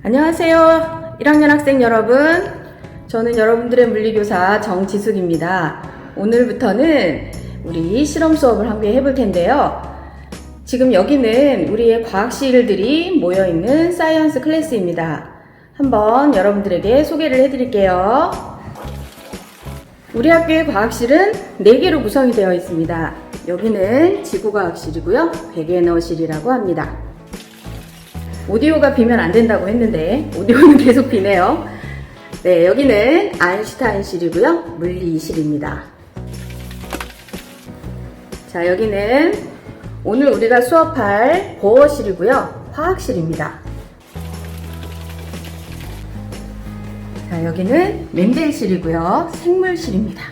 안녕하세요. 1학년 학생 여러분. 저는 여러분들의 물리교사 정지숙입니다. 오늘부터는 우리 실험 수업을 함께 해볼 텐데요. 지금 여기는 우리의 과학실들이 모여있는 사이언스 클래스입니다. 한번 여러분들에게 소개를 해드릴게요. 우리 학교의 과학실은 4개로 구성이 되어 있습니다. 여기는 지구과학실이고요. 백예너실이라고 합니다. 오디오가 비면 안 된다고 했는데 오디오는 계속 비네요. 네, 여기는 아인슈타인실이고요. 물리실입니다. 자, 여기는 오늘 우리가 수업할 보어실이고요. 화학실입니다. 자, 여기는 멘델실이고요. 생물실입니다.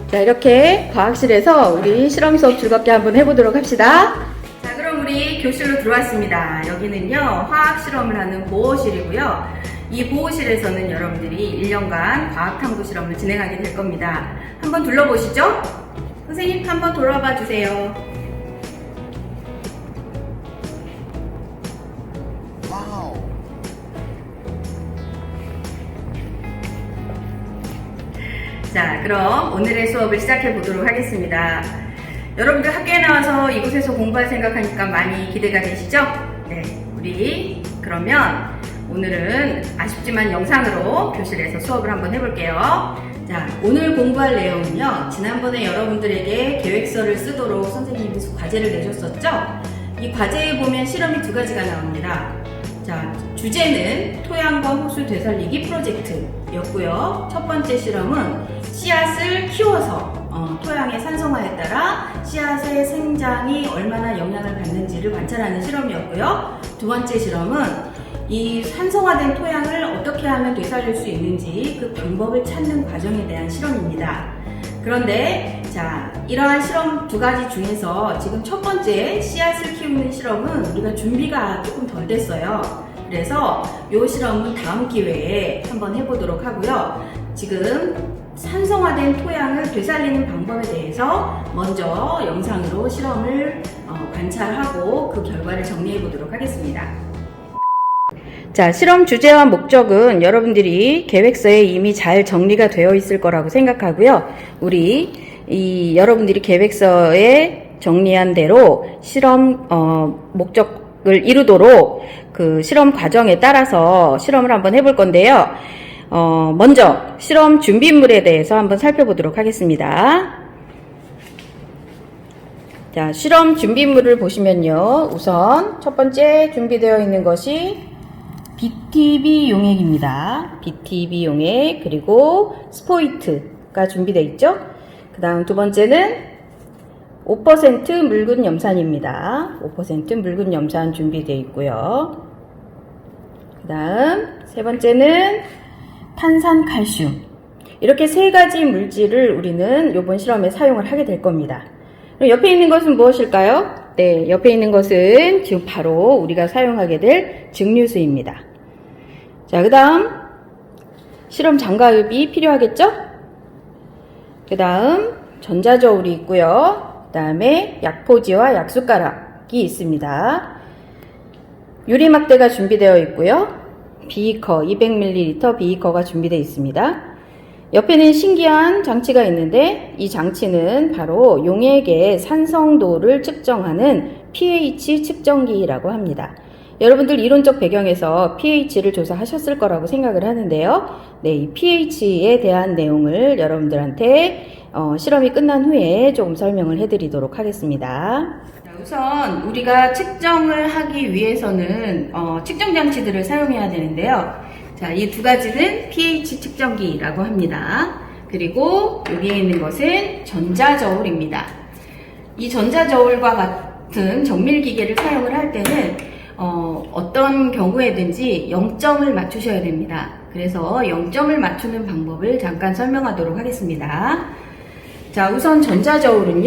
자, 이렇게 과학실에서 우리 실험 수업 즐겁게 한번 해보도록 합시다. 자, 그럼 우리 교실로 들어왔습니다. 여기는요, 화학 실험을 하는 보호실이고요. 이 보호실에서는 여러분들이 1년간 과학탐구 실험을 진행하게 될 겁니다. 한번 둘러보시죠. 선생님, 한번 돌아봐 주세요. 와우. 자, 그럼 오늘의 수업을 시작해 보도록 하겠습니다. 여러분들 학교에 나와서 이곳에서 공부할 생각하니까 많이 기대가 되시죠? 네, 우리 그러면 오늘은 아쉽지만 영상으로 교실에서 수업을 한번 해볼게요. 자, 오늘 공부할 내용은요, 지난번에 여러분들에게 계획서를 쓰도록 선생님이 과제를 내셨었죠? 이 과제에 보면 실험이 2가지가 나옵니다. 자, 주제는 토양과 호수 되살리기 프로젝트였고요. 첫 번째 실험은 씨앗을 키워서 토양의 산성화에 따라 씨앗의 생장이 얼마나 영향을 받는지를 관찰하는 실험이었고요. 두 번째 실험은 이 산성화된 토양을 어떻게 하면 되살릴 수 있는지 그 방법을 찾는 과정에 대한 실험입니다. 그런데 자, 이러한 실험 2가지 중에서 지금 첫 번째 씨앗을 키우는 실험은 우리가 준비가 조금 덜 됐어요. 그래서 이 실험은 다음 기회에 한번 해보도록 하고요. 지금 산성화된 토양을 되살리는 방법에 대해서 먼저 영상으로 실험을 관찰하고 그 결과를 정리해 보도록 하겠습니다. 자, 실험 주제와 목적은 여러분들이 계획서에 이미 잘 정리가 되어 있을 거라고 생각하고요. 우리 여러분들이 계획서에 정리한 대로 실험 목적을 이루도록 그 실험 과정에 따라서 실험을 한번 해볼 건데요. 먼저 실험 준비물에 대해서 한번 살펴보도록 하겠습니다. 자, 실험 준비물을 보시면요. 우선 첫 번째 준비되어 있는 것이 BTB 용액입니다. BTB 용액, 그리고 스포이트가 준비되어 있죠. 그 다음 두 번째는 5% 묽은 염산입니다. 5% 묽은 염산 준비되어 있고요. 그 다음 세 번째는 탄산칼슘. 이렇게 3가지 물질을 우리는 이번 실험에 사용을 하게 될 겁니다. 그럼 옆에 있는 것은 무엇일까요? 네, 옆에 있는 것은 지금 바로 우리가 사용하게 될 증류수입니다. 자, 그 다음 실험 장갑이 필요하겠죠? 그 다음 전자저울이 있고요. 그 다음에 약포지와 약숟가락이 있습니다. 유리막대가 준비되어 있고요. 비커, 200ml 비커가 준비되어 있습니다. 옆에는 신기한 장치가 있는데 이 장치는 바로 용액의 산성도를 측정하는 pH 측정기라고 합니다. 여러분들 이론적 배경에서 pH를 조사하셨을 거라고 생각을 하는데요. 네, 이 pH에 대한 내용을 여러분들한테 실험이 끝난 후에 조금 설명을 해드리도록 하겠습니다. 우선 우리가 측정을 하기 위해서는 측정 장치들을 사용해야 되는데요. 자, 이 2가지는 pH 측정기라고 합니다. 그리고 여기에 있는 것은 전자저울입니다. 이 전자저울과 같은 정밀기계를 사용을 할 때는 어떤 경우에든지 0점을 맞추셔야 됩니다. 그래서 0점을 맞추는 방법을 잠깐 설명하도록 하겠습니다. 자, 우선 전자저울은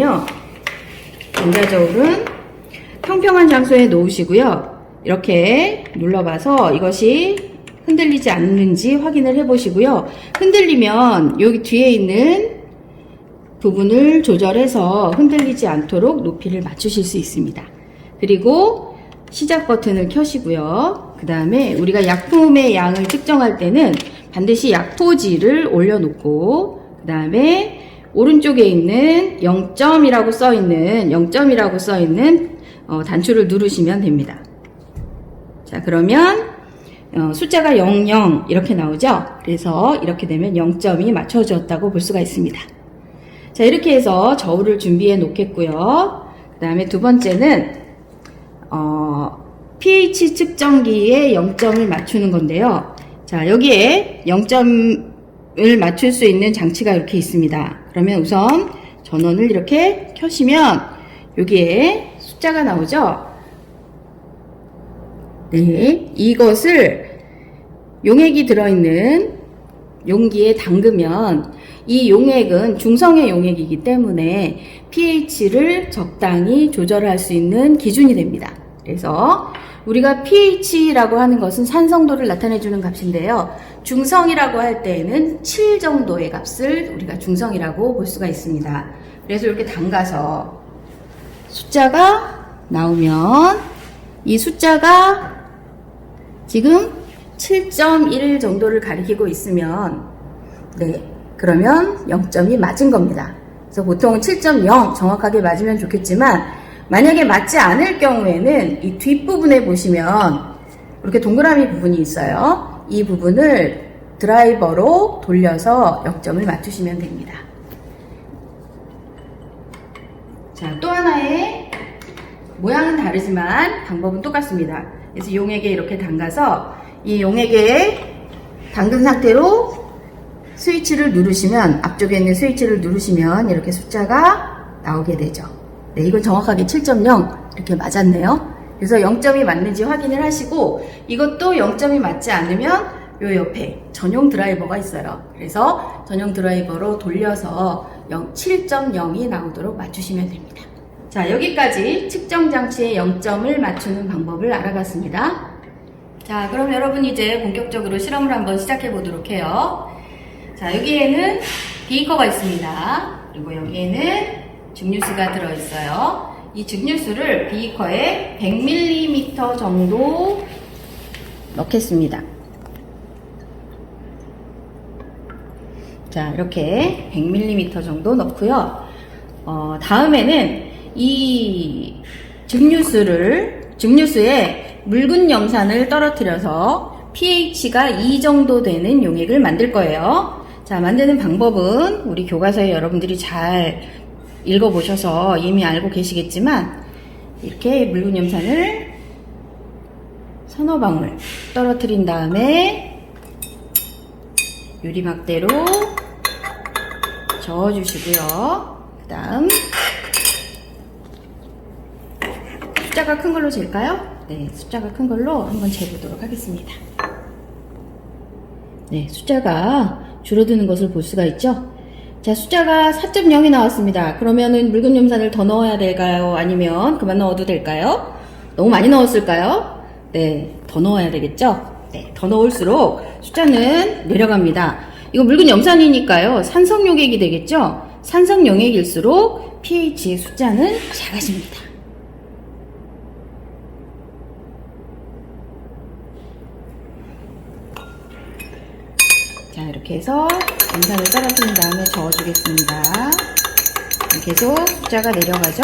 평평한 장소에 놓으시고요. 이렇게 눌러봐서 이것이 흔들리지 않는지 확인을 해보시고요. 흔들리면 여기 뒤에 있는 부분을 조절해서 흔들리지 않도록 높이를 맞추실 수 있습니다. 그리고 시작 버튼을 켜시고요. 그 다음에 우리가 약품의 양을 측정할 때는 반드시 약포지를 올려놓고, 그 다음에 오른쪽에 있는 0점이라고 써있는 단추를 누르시면 됩니다. 자, 그러면 숫자가 00 이렇게 나오죠. 그래서 이렇게 되면 0점이 맞춰졌다고 볼 수가 있습니다. 자, 이렇게 해서 저울을 준비해 놓겠고요. 그 다음에 두 번째는 pH 측정기에 0점을 맞추는 건데요. 자, 여기에 0점을 맞출 수 있는 장치가 이렇게 있습니다. 그러면 우선 전원을 이렇게 켜시면 여기에 숫자가 나오죠. 네, 이것을 용액이 들어있는 용기에 담그면 이 용액은 중성의 용액이기 때문에 pH를 적당히 조절할 수 있는 기준이 됩니다. 그래서 우리가 pH라고 하는 것은 산성도를 나타내주는 값인데요. 중성이라고 할 때에는 7 정도의 값을 우리가 중성이라고 볼 수가 있습니다. 그래서 이렇게 담가서 숫자가 나오면 이 숫자가 지금 7.1 정도를 가리키고 있으면 그러면 0점이 맞은 겁니다. 그래서 보통 7.0 정확하게 맞으면 좋겠지만 만약에 맞지 않을 경우에는 이 뒷부분에 보시면 이렇게 동그라미 부분이 있어요. 이 부분을 드라이버로 돌려서 0점을 맞추시면 됩니다. 자, 또 하나의 모양은 다르지만 방법은 똑같습니다. 그래서 용액에 이렇게 담가서 이 용액에 담근 상태로 스위치를 누르시면, 앞쪽에 있는 스위치를 누르시면 이렇게 숫자가 나오게 되죠. 네, 이건 정확하게 7.0 이렇게 맞았네요. 그래서 0점이 맞는지 확인을 하시고, 이것도 0점이 맞지 않으면 요 옆에 전용 드라이버가 있어요. 그래서 전용 드라이버로 돌려서 7.0이 나오도록 맞추시면 됩니다. 자, 여기까지 측정 장치의 0점을 맞추는 방법을 알아봤습니다. 자, 그럼 여러분 이제 본격적으로 실험을 한번 시작해 보도록 해요. 자, 여기에는 비커가 있습니다. 그리고 여기에는 증류수가 들어있어요. 이 증류수를 비커에 100ml 정도 넣겠습니다. 자, 이렇게 100ml 정도 넣고요. 다음에는 이 증류수에 묽은 염산을 떨어뜨려서 pH가 2 정도 되는 용액을 만들 거예요. 자, 만드는 방법은 우리 교과서에 여러분들이 잘 읽어보셔서 이미 알고 계시겠지만, 이렇게 묽은 염산을 서너 방울 떨어뜨린 다음에 유리막대로 저어주시고요. 그 다음 숫자가 큰 걸로 잴까요? 네, 숫자가 큰 걸로 한번 재보도록 하겠습니다. 네, 숫자가 줄어드는 것을 볼 수가 있죠? 자, 숫자가 4.0이 나왔습니다. 그러면은 묽은 염산을 더 넣어야 될까요? 아니면 그만 넣어도 될까요? 너무 많이 넣었을까요? 네, 더 넣어야 되겠죠? 네, 더 넣을수록 숫자는 내려갑니다. 이거 묽은 염산이니까요, 산성 용액이 되겠죠? 산성 용액일수록 pH의 숫자는 작아집니다. 자, 이렇게 해서 염산을 떨어뜨린 다음에 저어주겠습니다. 계속 숫자가 내려가죠?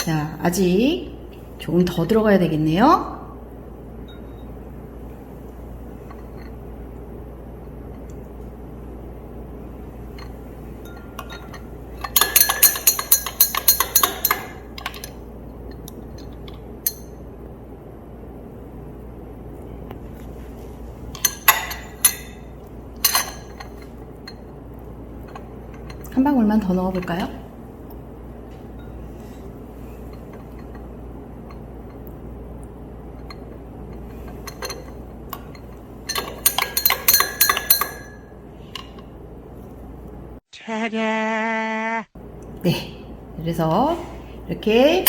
자, 아직 조금 더 들어가야 되겠네요. 한 방울만 더 넣어볼까요? 네, 그래서 이렇게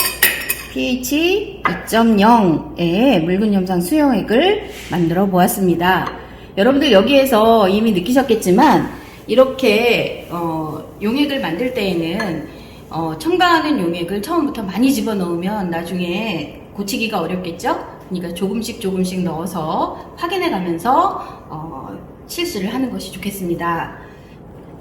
pH 2.0의 묽은 염산 수용액을 만들어 보았습니다. 여러분들 여기에서 이미 느끼셨겠지만, 이렇게 용액을 만들 때에는 첨가하는 용액을 처음부터 많이 집어넣으면 나중에 고치기가 어렵겠죠? 그러니까 조금씩 넣어서 확인해 가면서 실수를 하는 것이 좋겠습니다.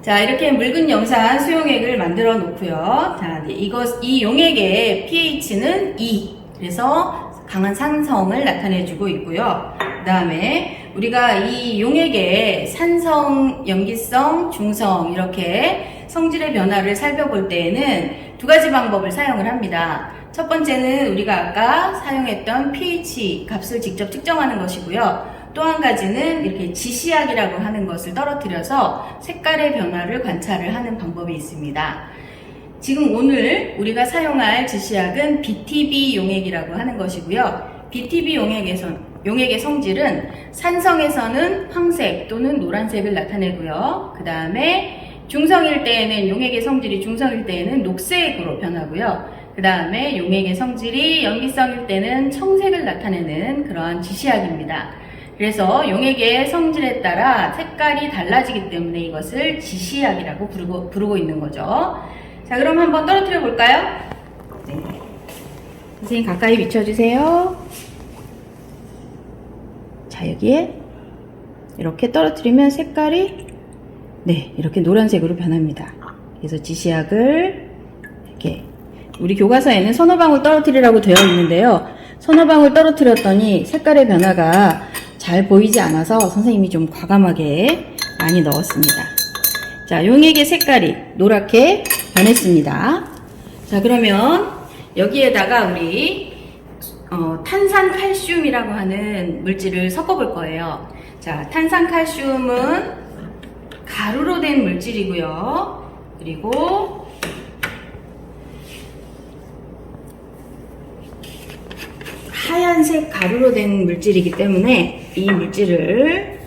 자, 이렇게 묽은 염산 수용액을 만들어 놓고요. 자, 이 용액의 pH는 2. 그래서 강한 산성을 나타내주고 있고요. 그 다음에 우리가 이 용액의 산성, 염기성, 중성 이렇게 성질의 변화를 살펴볼 때에는 두 가지 방법을 사용을 합니다. 첫 번째는 우리가 아까 사용했던 pH 값을 직접 측정하는 것이고요. 또 한 가지는 이렇게 지시약이라고 하는 것을 떨어뜨려서 색깔의 변화를 관찰을 하는 방법이 있습니다. 지금 오늘 우리가 사용할 지시약은 BTB 용액이라고 하는 것이고요. BTB 용액의 성질은 산성에서는 황색 또는 노란색을 나타내고요. 그 다음에 중성일 때에는 용액의 성질이 중성일 때에는 녹색으로 변하고요. 그 다음에 용액의 성질이 염기성일 때는 청색을 나타내는 그러한 지시약입니다. 그래서 용액의 성질에 따라 색깔이 달라지기 때문에 이것을 지시약이라고 부르고 있는 거죠. 자, 그럼 한번 떨어뜨려 볼까요? 네. 선생님 가까이 비춰주세요. 자, 여기에 이렇게 떨어뜨리면 색깔이 이렇게 노란색으로 변합니다. 그래서 지시약을 이렇게 우리 교과서에는 서너 방울 떨어뜨리라고 되어 있는데요. 서너 방울 떨어뜨렸더니 색깔의 변화가 잘 보이지 않아서 선생님이 좀 과감하게 많이 넣었습니다. 자, 용액의 색깔이 노랗게 변했습니다. 자, 그러면 여기에다가 우리 탄산칼슘이라고 하는 물질을 섞어 볼 거예요. 자, 탄산칼슘은 가루로 된 물질이고요. 그리고 하얀색 가루로 된 물질이기 때문에 이 물질을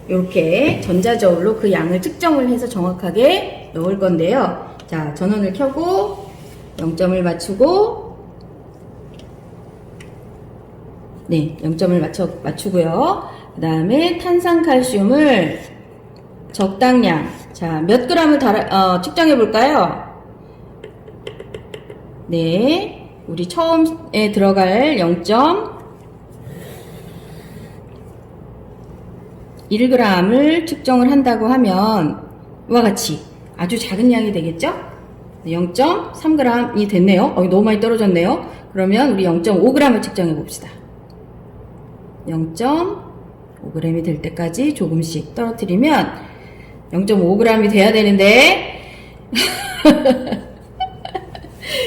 이렇게 전자저울로 그 양을 측정을 해서 정확하게 넣을 건데요. 자, 전원을 켜고 0점을 맞추고 0점을 맞추고요. 그 다음에 탄산칼슘을 적당량, 자, 몇 g을 측정해 볼까요? 네. 우리 처음에 들어갈 0.1g을 측정을 한다고 하면 이와 같이 아주 작은 양이 되겠죠? 0.3g이 됐네요. 너무 많이 떨어졌네요. 그러면 우리 0.5g을 측정해 봅시다. 0.5g이 될 때까지 조금씩 떨어뜨리면 0.5g이 돼야 되는데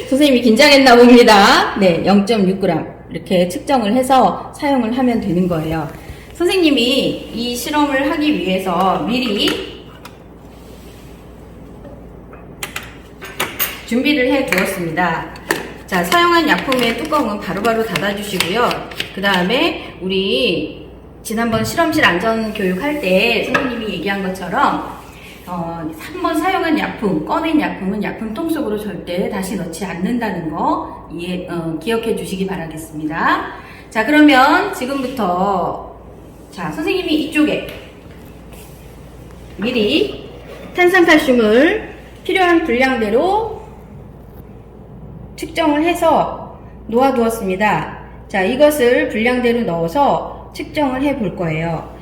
선생님이 긴장했나 봅니다. 네, 0.6g 이렇게 측정을 해서 사용을 하면 되는 거예요. 선생님이 이 실험을 하기 위해서 미리 준비를 해 두었습니다. 자, 사용한 약품의 뚜껑은 바로바로 닫아주시고요. 그 다음에 우리 지난번 실험실 안전교육 할 때 선생님이 얘기한 것처럼 한번 사용한 약품, 꺼낸 약품은 약품통 속으로 절대 다시 넣지 않는다는 거 기억해 주시기 바라겠습니다. 자, 그러면 지금부터 자, 선생님이 이쪽에 미리 탄산칼슘을 필요한 분량대로 측정을 해서 놓아두었습니다. 자, 이것을 분량대로 넣어서 측정을 해 볼 거예요.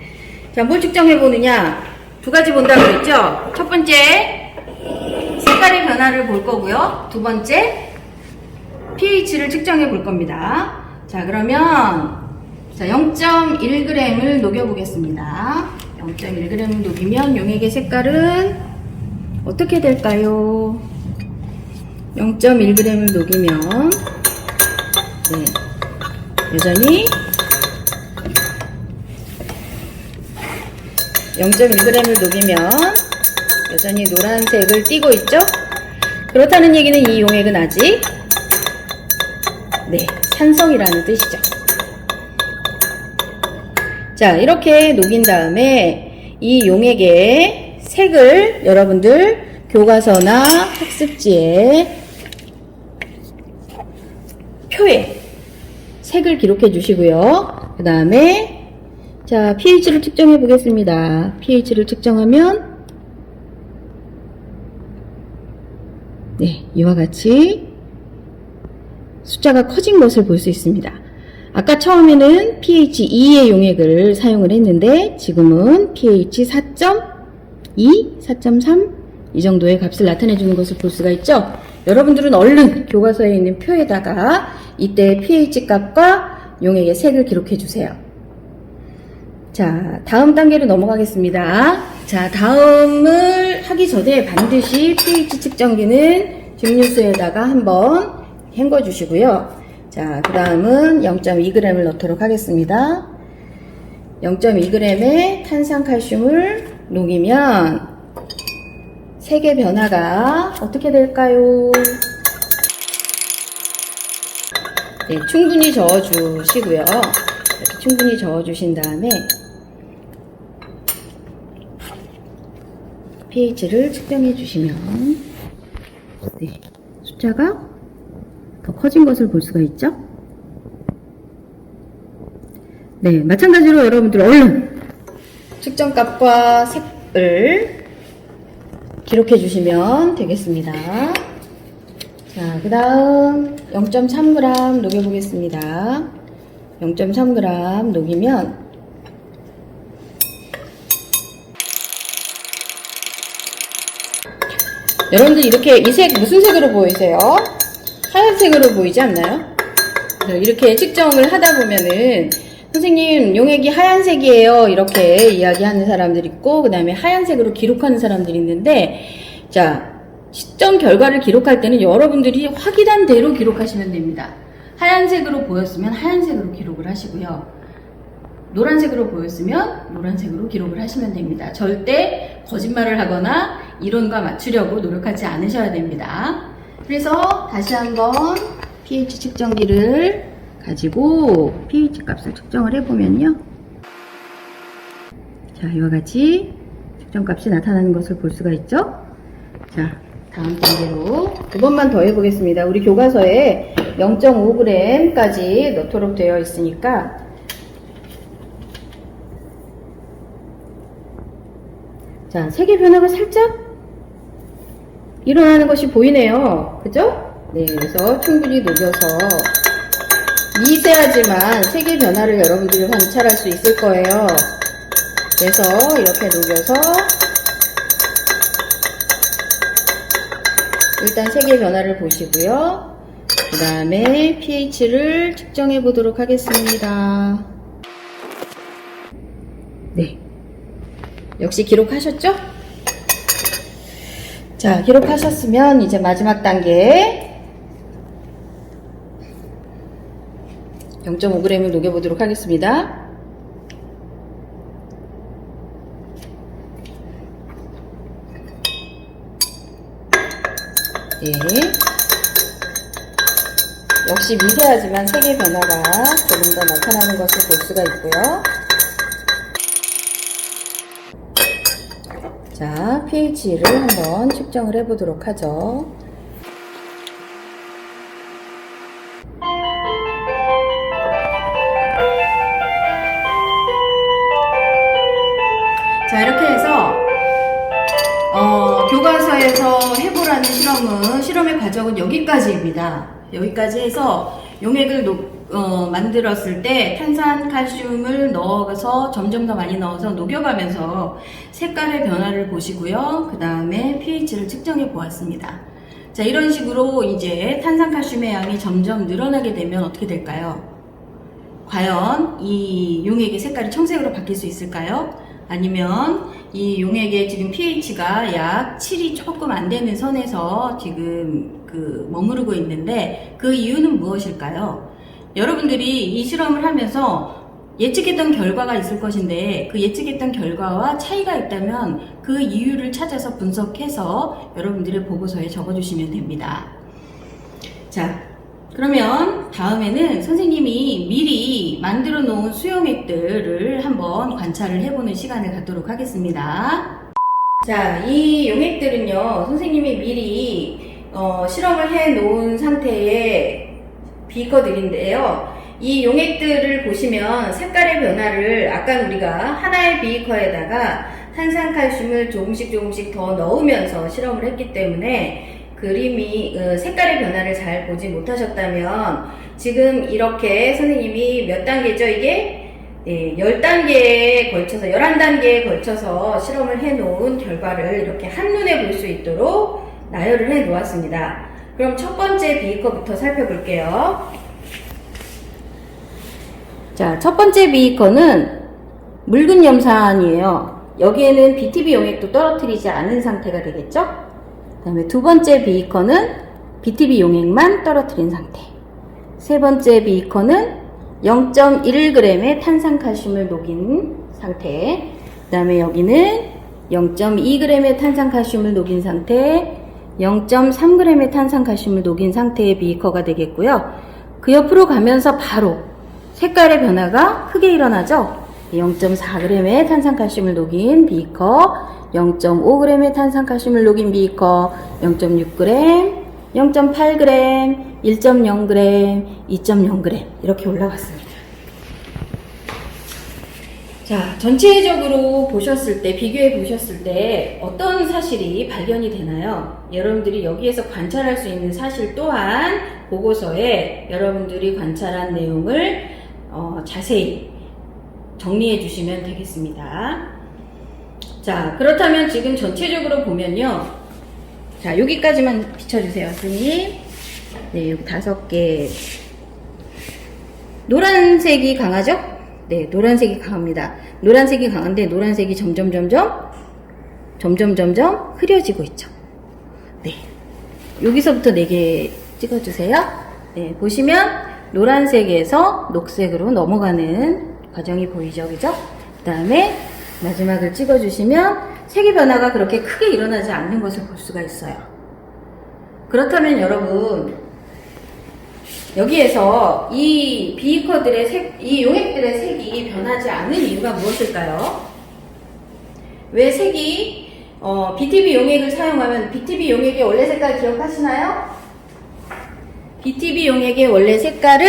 자, 뭘 측정해 보느냐? 두 가지 본다고 했죠? 첫 번째, 색깔의 변화를 볼 거고요. 두 번째, pH를 측정해 볼 겁니다. 자, 그러면 0.1g을 녹여 보겠습니다. 0.1g을 녹이면 용액의 색깔은 어떻게 될까요? 0.1g을 녹이면 여전히 0.1g을 녹이면 여전히 노란색을 띠고 있죠? 그렇다는 얘기는 이 용액은 아직 산성이라는 뜻이죠. 자, 이렇게 녹인 다음에 이 용액의 색을 여러분들 교과서나 학습지에 표에 색을 기록해 주시고요. 그 다음에 자, pH를 측정해 보겠습니다. pH를 측정하면 네, 이와 같이 숫자가 커진 것을 볼 수 있습니다. 아까 처음에는 pH 2의 용액을 사용을 했는데 지금은 pH 4.2, 4.3 이 정도의 값을 나타내 주는 것을 볼 수가 있죠. 여러분들은 얼른 교과서에 있는 표에다가 이때 pH 값과 용액의 색을 기록해 주세요. 자, 다음 단계로 넘어가겠습니다. 자, 다음을 하기 전에 반드시 pH 측정기는 증류수에다가 한번 헹궈 주시고요. 자, 그 다음은 0.2g을 넣도록 하겠습니다. 0.2g의 탄산칼슘을 녹이면 색의 변화가 어떻게 될까요? 네, 충분히 저어주시고요. 이렇게 충분히 저어주신 다음에 pH를 측정해 주시면 네, 숫자가 더 커진 것을 볼 수가 있죠? 네, 마찬가지로 여러분들 얼른 측정값과 색을 기록해 주시면 되겠습니다. 자, 그 다음 0.3g 녹여보겠습니다. 0.3g 녹이면 여러분들 이렇게 이 색 무슨 색으로 보이세요? 하얀색으로 보이지 않나요? 이렇게 측정을 하다 보면은 선생님 용액이 하얀색이에요 이렇게 이야기하는 사람들이 있고 그 다음에 하얀색으로 기록하는 사람들이 있는데 자 시점 결과를 기록할 때는 여러분들이 확인한 대로 기록하시면 됩니다. 하얀색으로 보였으면 하얀색으로 기록을 하시고요. 노란색으로 보였으면 노란색으로 기록을 하시면 됩니다. 절대 거짓말을 하거나 이론과 맞추려고 노력하지 않으셔야 됩니다. 그래서 다시 한번 pH 측정기를 가지고 pH 값을 측정을 해보면요. 자, 이와 같이 측정값이 나타나는 것을 볼 수가 있죠. 자, 다음 단계로 두 번만 더 해보겠습니다. 우리 교과서에 0.5g까지 넣도록 되어 있으니까 자, 색의 변화가 살짝 일어나는 것이 보이네요. 그죠? 네, 그래서 충분히 녹여서 미세하지만 색의 변화를 여러분들이 관찰할 수 있을 거예요. 그래서 이렇게 녹여서 일단 색의 변화를 보시고요. 그 다음에 pH를 측정해 보도록 하겠습니다. 네, 역시 기록하셨죠? 자, 기록하셨으면 이제 마지막 단계 0.5g을 녹여보도록 하겠습니다. 네. 역시 미세하지만 색의 변화가 조금 더 나타나는 것을 볼 수가 있고요. 자, pH를 한번 측정을 해보도록 하죠. 자, 이렇게 해서 교과서에서 해보라는 실험의 과정은 여기까지입니다. 여기까지 해서 용액을 만들었을 때 탄산칼슘을 넣어서 점점 더 많이 넣어서 녹여가면서 색깔의 변화를 보시고요. 그 다음에 pH를 측정해 보았습니다. 자, 이런 식으로 이제 탄산칼슘의 양이 점점 늘어나게 되면 어떻게 될까요? 과연 이 용액의 색깔이 청색으로 바뀔 수 있을까요? 아니면 이 용액의 지금 pH가 약 7이 조금 안 되는 선에서 지금 머무르고 있는데 그 이유는 무엇일까요? 여러분들이 이 실험을 하면서 예측했던 결과가 있을 것인데 그 예측했던 결과와 차이가 있다면 그 이유를 찾아서 분석해서 여러분들의 보고서에 적어주시면 됩니다. 자, 그러면 다음에는 선생님이 미리 만들어 놓은 수용액들을 한번 관찰을 해보는 시간을 갖도록 하겠습니다. 자, 이 용액들은요, 선생님이 미리 실험을 해 놓은 상태의 비커들인데요. 이 용액들을 보시면 색깔의 변화를 아까 우리가 하나의 비커에다가 탄산칼슘을 조금씩 더 넣으면서 실험을 했기 때문에 그림이 색깔의 변화를 잘 보지 못하셨다면 지금 이렇게 선생님이 몇 단계죠 이게? 네, 10단계에 걸쳐서 11단계에 걸쳐서 실험을 해 놓은 결과를 이렇게 한눈에 볼 수 있도록 나열을 해 놓았습니다. 그럼 첫 번째 비커부터 살펴볼게요. 자, 첫 번째 비커는 묽은 염산이에요. 여기에는 BTB 용액도 떨어뜨리지 않은 상태가 되겠죠? 그 다음에 두 번째 비커는 BTB 용액만 떨어뜨린 상태. 세 번째 비커는 0.1g의 탄산칼슘을 녹인 상태. 그 다음에 여기는 0.2g의 탄산칼슘을 녹인 상태, 0.3g의 탄산칼슘을 녹인 상태의 비커가 되겠고요. 그 옆으로 가면서 바로 색깔의 변화가 크게 일어나죠. 0.4g의 탄산칼슘을 녹인 비커, 0.5g의 탄산칼슘을 녹인 비커, 0.6g, 0.8g, 1.0g, 2.0g 이렇게 올라갔습니다. 자, 전체적으로 보셨을 때, 비교해 보셨을 때 어떤 사실이 발견이 되나요? 여러분들이 여기에서 관찰할 수 있는 사실 또한 보고서에 여러분들이 관찰한 내용을 자세히 정리해 주시면 되겠습니다. 자, 그렇다면 지금 전체적으로 보면요. 자, 여기까지만 비춰주세요, 선생님. 네, 여기 5개. 노란색이 강하죠? 네, 노란색이 강합니다. 노란색이 강한데 노란색이 점점 흐려지고 있죠. 네. 여기서부터 4개 찍어주세요. 네, 보시면 노란색에서 녹색으로 넘어가는 과정이 보이죠, 그죠? 그 다음에 마지막을 찍어주시면 색의 변화가 그렇게 크게 일어나지 않는 것을 볼 수가 있어요. 그렇다면 여러분, 여기에서 이 비커들의 색, 이 용액들의 색이 변하지 않는 이유가 무엇일까요? 왜 색이 BTB 용액을 사용하면 BTB 용액의 원래 색깔 기억하시나요? BTB 용액의 원래 색깔은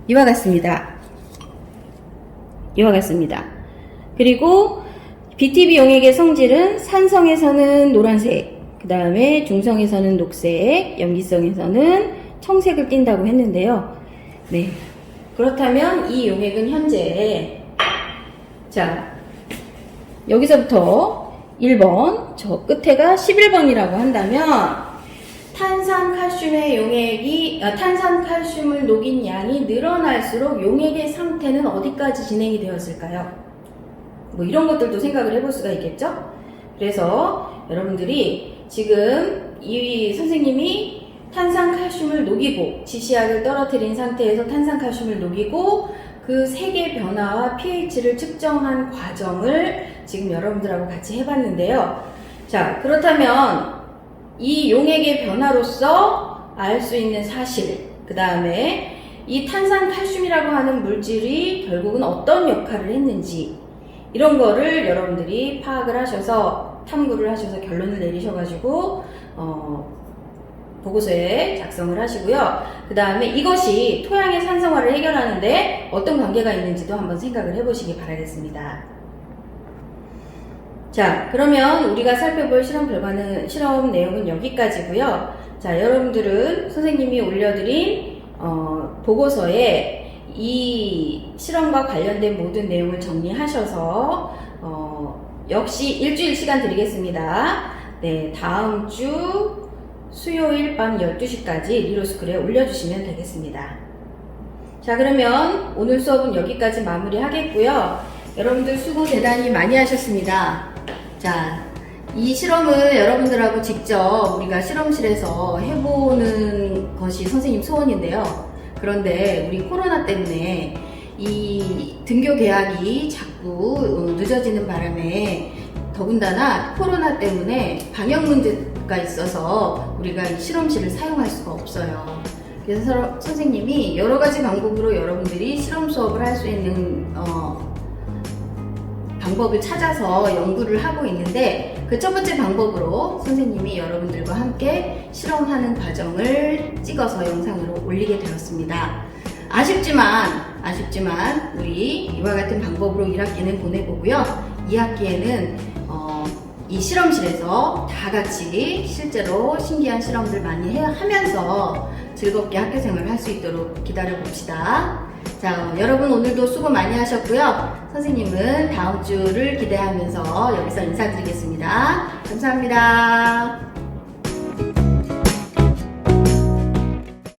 이와 같습니다. 이와 같습니다. 그리고 BTB 용액의 성질은 산성에서는 노란색, 그 다음에 중성에서는 녹색, 염기성에서는 청색을 띈다고 했는데요. 네. 그렇다면 이 용액은 현재, 자, 여기서부터 1번, 저 끝에가 11번이라고 한다면, 탄산칼슘의 용액이, 탄산칼슘을 녹인 양이 늘어날수록 용액의 상태는 어디까지 진행이 되었을까요? 뭐 이런 것들도 생각을 해볼 수가 있겠죠? 그래서 여러분들이 지금 이 선생님이 탄산칼슘을 녹이고 지시약을 떨어뜨린 상태에서 탄산칼슘을 녹이고 그 색의 변화와 pH를 측정한 과정을 지금 여러분들하고 같이 해봤는데요. 자, 그렇다면 이 용액의 변화로서 알 수 있는 사실, 그 다음에 이 탄산칼슘이라고 하는 물질이 결국은 어떤 역할을 했는지 이런 거를 여러분들이 파악을 하셔서 탐구를 하셔서 결론을 내리셔가지고 보고서에 작성을 하시고요. 그 다음에 이것이 토양의 산성화를 해결하는데 어떤 관계가 있는지도 한번 생각을 해보시기 바라겠습니다. 자, 그러면 우리가 살펴볼 실험 내용은 여기까지고요. 자, 여러분들은 선생님이 올려드린 보고서에 이 실험과 관련된 모든 내용을 정리하셔서 역시 일주일 시간 드리겠습니다. 네, 다음 주 수요일 밤 12시까지 리로스쿨에 올려주시면 되겠습니다. 자, 그러면 오늘 수업은 여기까지 마무리 하겠고요. 여러분들 수고 대단히 많이 하셨습니다. 자, 이 실험을 여러분들하고 직접 우리가 실험실에서 해보는 것이 선생님 소원인데요. 그런데 우리 코로나 때문에 이 등교 계약이 자꾸 늦어지는 바람에 더군다나 코로나 때문에 방역 문제가 있어서 우리가 이 실험실을 사용할 수가 없어요. 그래서 선생님이 여러 가지 방법으로 여러분들이 실험 수업을 할 수 있는 방법을 찾아서 연구를 하고 있는데 그 첫 번째 방법으로 선생님이 여러분들과 함께 실험하는 과정을 찍어서 영상으로 올리게 되었습니다. 아쉽지만 우리 이와 같은 방법으로 1학기는 보내보고요. 2학기에는 이 실험실에서 다 같이 실제로 신기한 실험들 많이 하면서 즐겁게 학교 생활을 할 수 있도록 기다려 봅시다. 자, 여러분 오늘도 수고 많이 하셨고요. 선생님은 다음 주를 기대하면서 여기서 인사드리겠습니다. 감사합니다.